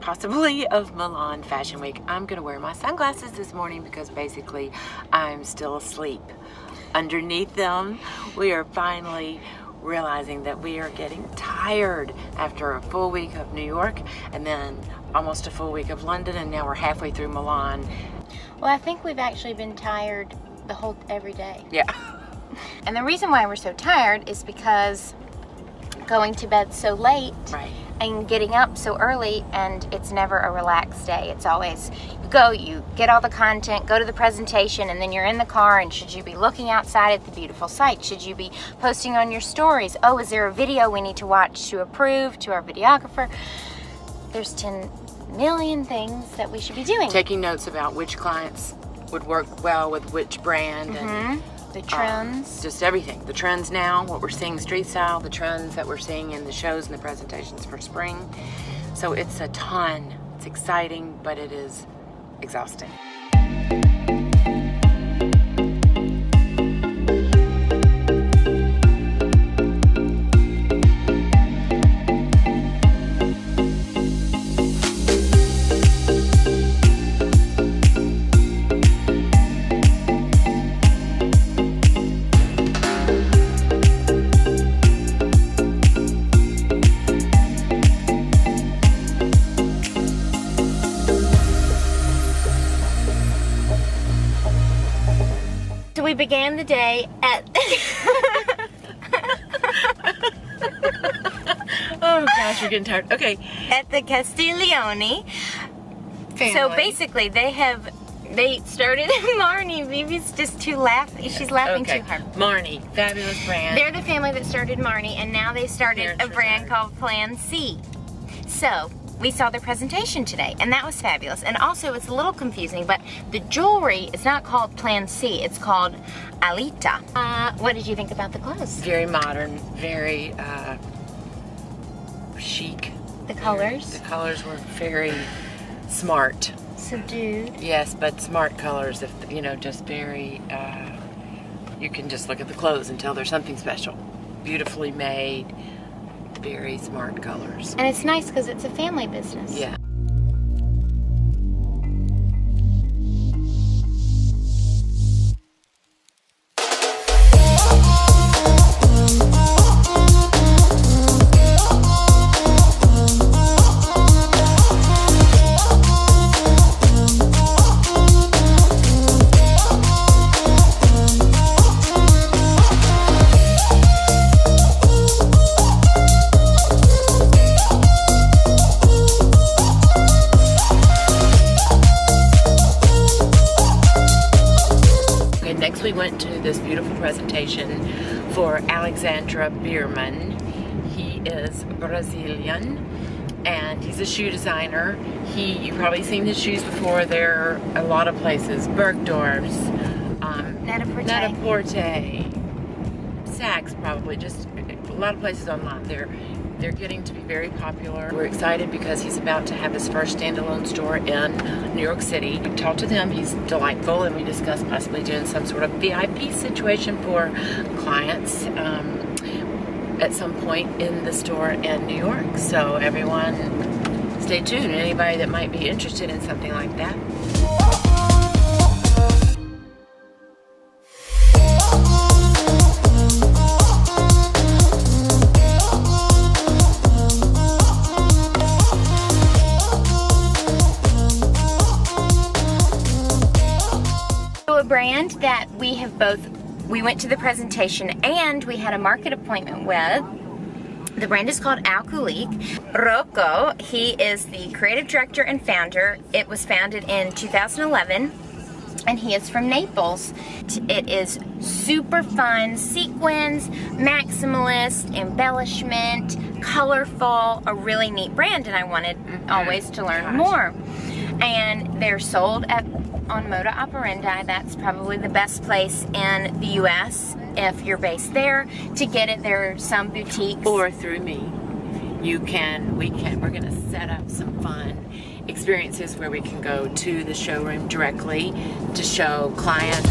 possibly of Milan Fashion Week. I'm gonna wear my sunglasses this morning because basically I'm still asleep. Underneath them, we are finally realizing that we are getting tired after a full week of New York and then almost a full week of London, and now we're halfway through Milan. Well, I think we've actually been tired every day. Yeah. And the reason why we're so tired is because going to bed so late, Right. and getting up so early, and it's never a relaxed day. It's always, you get all the content, go to the presentation, and then you're in the car, and should you be looking outside at the beautiful sight? Should you be posting on your stories? Oh, is there a video we need to watch to approve to our videographer? There's 10 million things that we should be doing. Taking notes about which clients would work well with which brand and the trends. Just everything. The trends now, what we're seeing street style, the trends that we're seeing in the shows and the presentations for spring. So it's a ton. It's exciting, but it is exhausting. We began the day at Oh gosh, we're getting tired. Okay. at the Castiglioni. Family. So basically they started Marni. Vivi's just too laughing. She's laughing too hard. Marni, fabulous brand. They're the family that started Marni, and now they started a brand called Plan C. So we saw their presentation today, and that was fabulous. And also, it's a little confusing, but the jewelry is not called Plan C, it's called Aliita. What did you think about the clothes? Very modern, very chic. The colors? The colors were very smart. Subdued. Yes, but smart colors, just very, you can just look at the clothes and tell there's something special. Beautifully made, very smart colors. And it's nice because it's a family business. Yeah. We went to this beautiful presentation for Alexandre Birman. He is Brazilian and he's a shoe designer. You've probably seen his shoes before. They're a lot of places. Bergdorf's, Net-a-Porter, Saks, probably, just a lot of places online. They're getting to be very popular. We're excited because he's about to have his first standalone store in New York City. We talked to him, he's delightful, and we discussed possibly doing some sort of VIP situation for clients at some point in the store in New York. So everyone, stay tuned. Anybody that might be interested in something like that. Brand that we went to the presentation and we had a market appointment with. The brand is called Alcoolique. Rocco, he is the creative director and founder. It was founded in 2011 and he is from Naples. It is super fun, sequins, maximalist, embellishment, colorful, a really neat brand, and I wanted always to learn more. And they're sold on Moda Operandi. That's probably the best place in the US if you're based there to get it. There are some boutiques. Or through me. We're gonna set up some fun experiences where we can go to the showroom directly to show clients.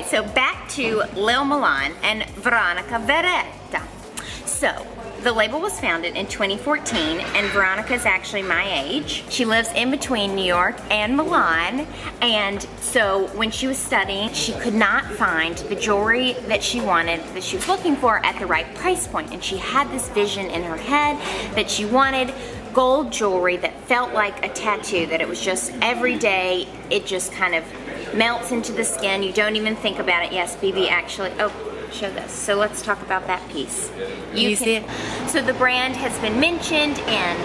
so back to Lil Milan and Veronica Varetta. So, the label was founded in 2014, and Veronica's actually my age. She lives in between New York and Milan, and so when she was studying, she could not find the jewelry that she wanted, that she was looking for at the right price point, and she had this vision in her head that she wanted gold jewelry that felt like a tattoo, that it was just every day, it just kind of melts into the skin. You don't even think about it. Yes, BB actually, oh, show this. So let's talk about that piece. You see it? So the brand has been mentioned in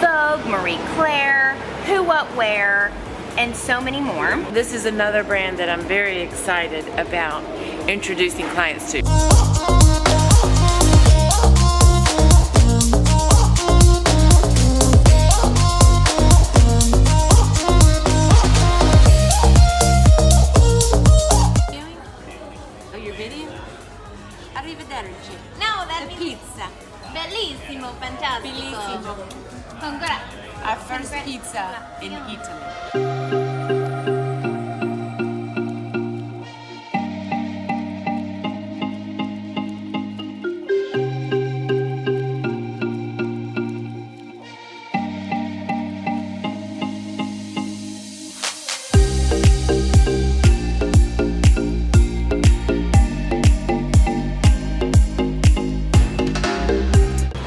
Vogue, Marie Claire, Who What Wear, and so many more. This is another brand that I'm very excited about introducing clients to. No, that The pizza. Bellissimo, fantastico. Bellissimo. Congrats. Our first pizza in Italy.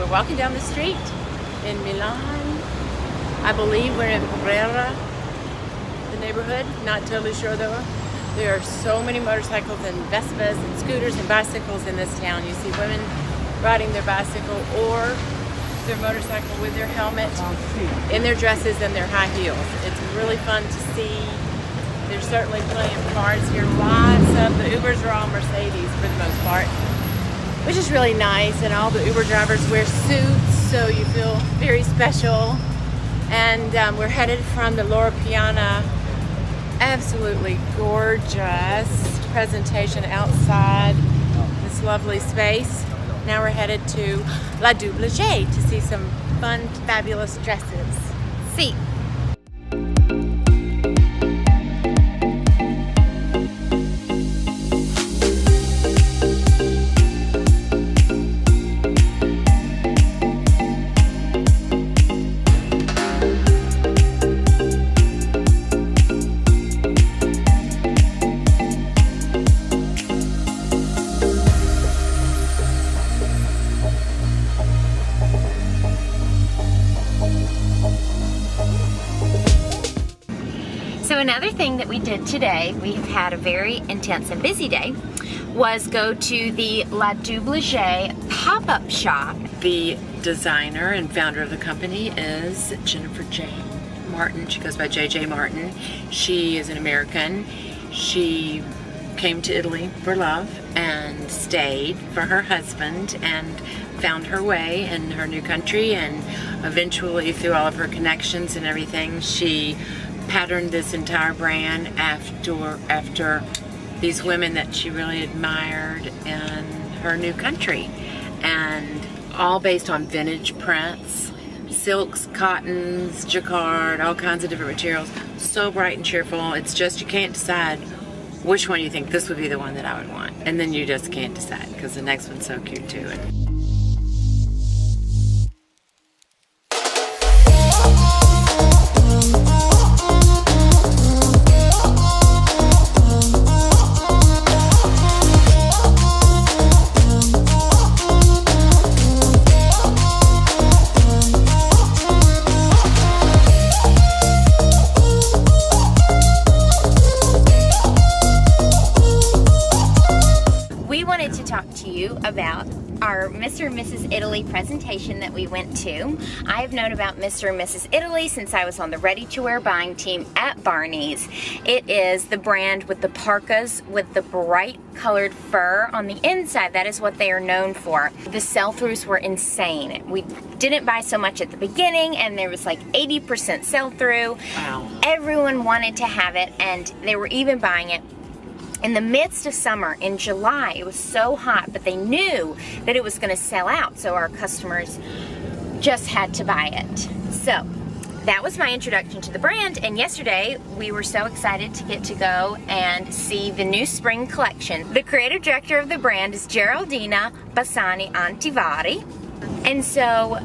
Walking down the street in Milan. I believe we're in Brera, the neighborhood. Not totally sure though. There are so many motorcycles and Vespas and scooters and bicycles in this town. You see women riding their bicycle or their motorcycle with their helmet, in their dresses and their high heels. It's really fun to see. There's certainly plenty of cars here. Lots of the Ubers are all Mercedes for the most part, which is really nice, and all the Uber drivers wear suits, so you feel very special. And we're headed from the Loro Piana, absolutely gorgeous presentation outside this lovely space. Now we're headed to La Doublage to see some fun, fabulous dresses. See. So another thing that we did today, we have had a very intense and busy day, was go to the La Doublage pop-up shop. The designer and founder of the company is Jennifer J. Martin. She goes by JJ Martin. She is an American. She came to Italy for love and stayed for her husband and found her way in her new country, and eventually through all of her connections and everything, she patterned this entire brand after these women that she really admired in her new country, and all based on vintage prints, silks, cottons, jacquard, all kinds of different materials. So bright and cheerful. It's just, you can't decide which one you think this would be the one that I would want, and then you just can't decide because the next one's so cute too. About our Mr. and Mrs. Italy presentation that we went to. I have known about Mr. and Mrs. Italy since I was on the ready-to-wear buying team at Barney's. It is the brand with the parkas with the bright colored fur on the inside. That is what they are known for. The sell-throughs were insane. We didn't buy so much at the beginning, and there was like 80% sell-through. Wow. Everyone wanted to have it, and they were even buying it in the midst of summer, in July. It was so hot, but they knew that it was going to sell out, so our customers just had to buy it. So that was my introduction to the brand, and yesterday we were so excited to get to go and see the new spring collection. The creative director of the brand is Geraldina Bassani Antivari. And so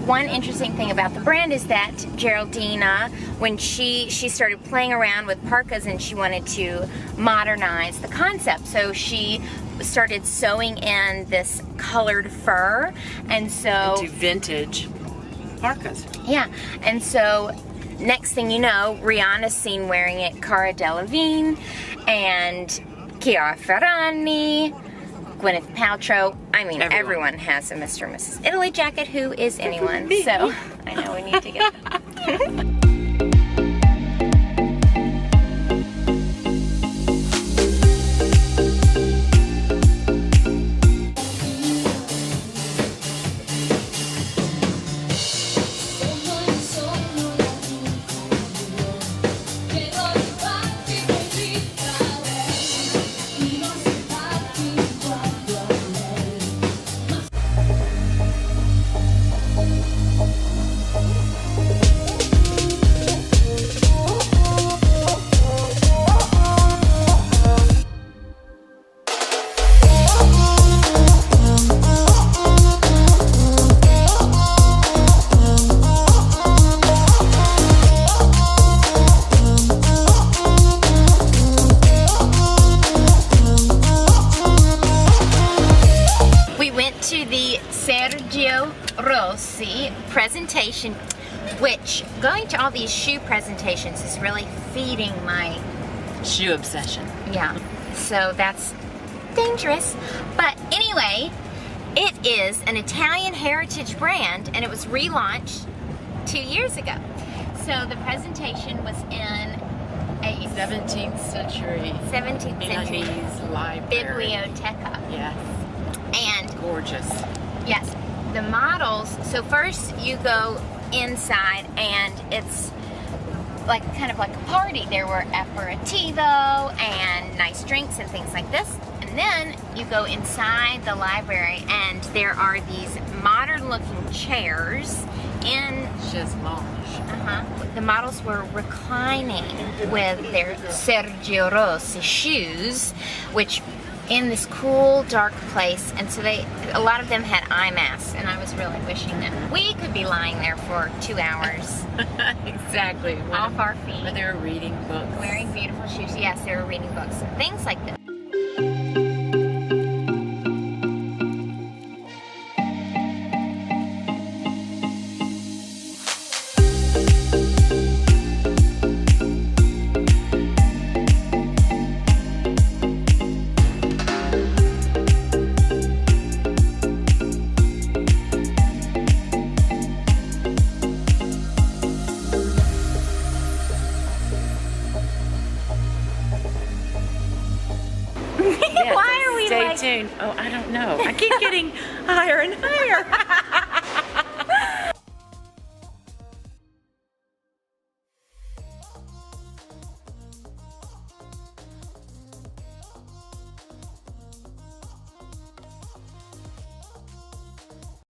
one interesting thing about the brand is that Geraldina, when she started playing around with parkas and she wanted to modernize the concept, so she started sewing in this colored fur, and so into vintage parkas. Yeah, and so next thing you know, Rihanna's seen wearing it, Cara Delevingne, and Chiara Ferragni, Gwyneth Paltrow. I mean, everyone has a Mr. and Mrs. Italy jacket. Who is anyone? So, I know we need to get that. Presentation, which going to all these shoe presentations is really feeding my shoe obsession. Yeah, so that's dangerous. But anyway, it is an Italian heritage brand, and it was relaunched 2 years ago. So the presentation was in a 17th century Milanese library. Biblioteca. Yes. And gorgeous. Yes. The models, so first you go inside and it's like kind of like a party. There were aperitivo and nice drinks and things like this. And then you go inside the library and there are these modern looking chairs in Chaise-Longue. The models were reclining with their Sergio Rossi shoes, which in this cool, dark place, and so a lot of them had eye masks, and I was really wishing that we could be lying there for 2 hours. Exactly. Off our feet. But they were reading books. Wearing beautiful shoes. Yes, they were reading books. Things like this. Stay tuned. Oh, I don't know. I keep getting higher and higher.